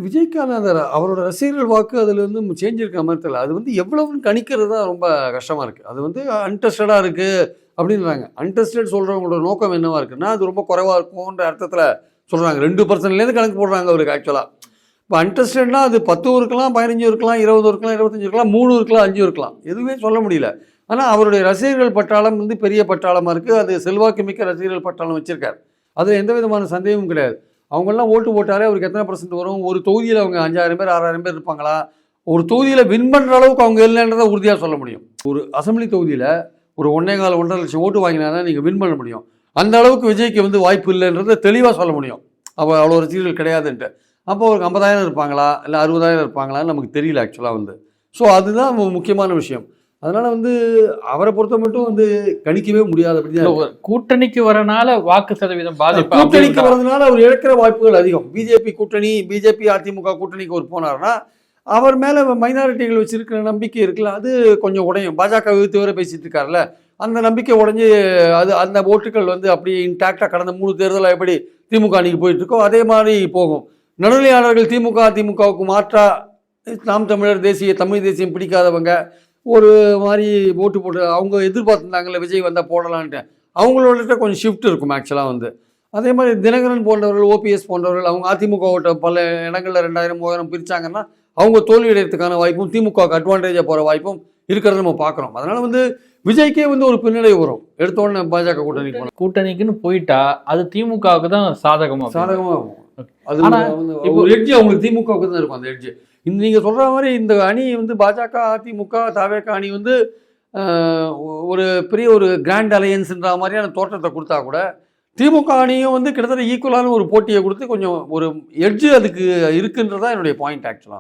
விஜய்க்கான அந்த அவரோட ரசிகர்கள் வாக்கு அதில் வந்து சேஞ்ச் இருக்க மாதிரி தெரியல. அது வந்து எவ்வளவுன்னு கணிக்கிறது தான் ரொம்ப கஷ்டமாக இருக்குது. அது வந்து அன்டெஸ்டடாக இருக்குது அப்படின்றாங்க. அன்டெஸ்டட் சொல்கிறவங்களோட நோக்கம் என்னவாக இருக்குன்னா, அது ரொம்ப குறைவாக இருக்கும்ன்ற அர்த்தத்தில் சொல்கிறாங்க. 2%லேருந்து கணக்கு போடுறாங்க அவருக்கு ஆக்சுவலாக. இப்போ அன்டெஸ்டட்னா அது 10 இருக்கலாம், 15 இருக்கலாம், 20 இருக்கலாம், 25 இருக்கலாம், 3 இருக்கலாம், 5 இருக்கலாம். எதுவுமே சொல்ல முடியல. ஆனால் அவருடைய ரசிகர்கள் பட்டாளம் வந்து பெரிய பட்டாளமாக இருக்குது. அது செல்வாக்கு மிக்க ரசிகர்கள் பட்டாளம் வச்சுருக்காரு. அது எந்த விதமான சந்தேகமும் கிடையாது. அவங்கெல்லாம் ஓட்டு போட்டாலே அவருக்கு எத்தனை % வரும்? ஒரு தொகுதியில் அவங்க 5000 பேர் 6000 பேர் இருப்பாங்களா? ஒரு தொகுதியில் வின் பண்ணுற அளவுக்கு அவங்க இல்லைன்றதை உறுதியாக சொல்ல முடியும். ஒரு அசம்பிளி தொகுதியில் ஒரு 1.25 லட்சம் ஓட்டு வாங்கினா தான் நீங்கள் வின் பண்ண முடியும். அந்த அளவுக்கு விஜய்க்கு வந்து வாய்ப்பு இல்லைன்றதை தெளிவாக சொல்ல முடியும். அவ்வளோ ரசிகர்கள் கிடையாதுன்ட்டு. அப்போ ஒரு 50,000 இருப்பாங்களா, இல்லை 60,000 இருப்பாங்களான்னு நமக்கு தெரியல ஆக்சுவலாக வந்து. ஸோ அதுதான் முக்கியமான விஷயம். அதனால் வந்து அவரை பொறுத்த மட்டும் வந்து கணிக்கவே முடியாது. அப்படிதான் கூட்டணிக்கு வரனால வாக்கு சதவீதம் பாதிப்பு. கூட்டணிக்கு வரதுனால அவர் இழக்கிற வாய்ப்புகள் அதிகம். பிஜேபி கூட்டணி, பிஜேபி அதிமுக கூட்டணிக்கு ஒரு போனார்னா அவர் மேலே மைனாரிட்டிகள் வச்சிருக்கிற நம்பிக்கை இருக்குல்ல, அது கொஞ்சம் உடையும். பாஜக விழுத்து வரை பேசிட்டு இருக்காருல்ல, அந்த நம்பிக்கை உடஞ்சி அது அந்த ஓட்டுகள் வந்து அப்படியே இன்டாக்டாக கடந்த 3 தேர்தலாக எப்படி திமுக அணிக்கு போயிட்டு இருக்கோ அதே மாதிரி போகும். நடுநிலையாளர்கள் திமுகவுக்கு மாற்றா நாம் தமிழர் தமிழ் தேசியம் பிடிக்காதவங்க ஒரு மாதிரி ஓட்டு போட்டு அவங்க எதிர்பார்த்துருந்தாங்கல்ல விஜய் வந்தால் போடலான்ட்டு, அவங்களோட கொஞ்சம் ஷிஃப்ட் இருக்கும் ஆக்சுவலாக வந்து. அதே மாதிரி தினகரன் போன்றவர்கள், ஓபிஎஸ் போன்றவர்கள் அவங்க அதிமுக ஓட்ட பல இடங்களில் 2000 3000 பிரித்தாங்கன்னா அவங்க தோல்வியடைறதுக்கான வாய்ப்பும் திமுகவுக்கு அட்வான்டேஜாக போகிற வாய்ப்பும் இருக்கிறத நம்ம பார்க்குறோம். அதனால் வந்து விஜய்க்கே வந்து ஒரு பின்னடைவு வரும். எடுத்தோடனே பாஜக கூட்டணிக்குன்னு போயிட்டா அது திமுகவுக்கு தான் சாதகமாக இருக்கும். அது ஒரு எட்ஜி அவங்களுக்கு திமுகவுக்கு தான் இருக்கும். அந்த எட்ஜி நீங்கள் சொல்கிற மாதிரி இந்த அணி வந்து பாஜக அதிமுக தவேக அணி வந்து ஒரு பெரிய ஒரு கிராண்ட் அலையன்ஸ்ன்ற மாதிரியான தோற்றத்தை கொடுத்தா கூட திமுக அணியும் வந்து கிட்டத்தட்ட ஈக்குவலான ஒரு போட்டியை கொடுத்து கொஞ்சம் ஒரு எட்ஜு அதுக்கு இருக்குன்றதான் என்னுடைய பாயிண்ட் ஆக்சுவலாக.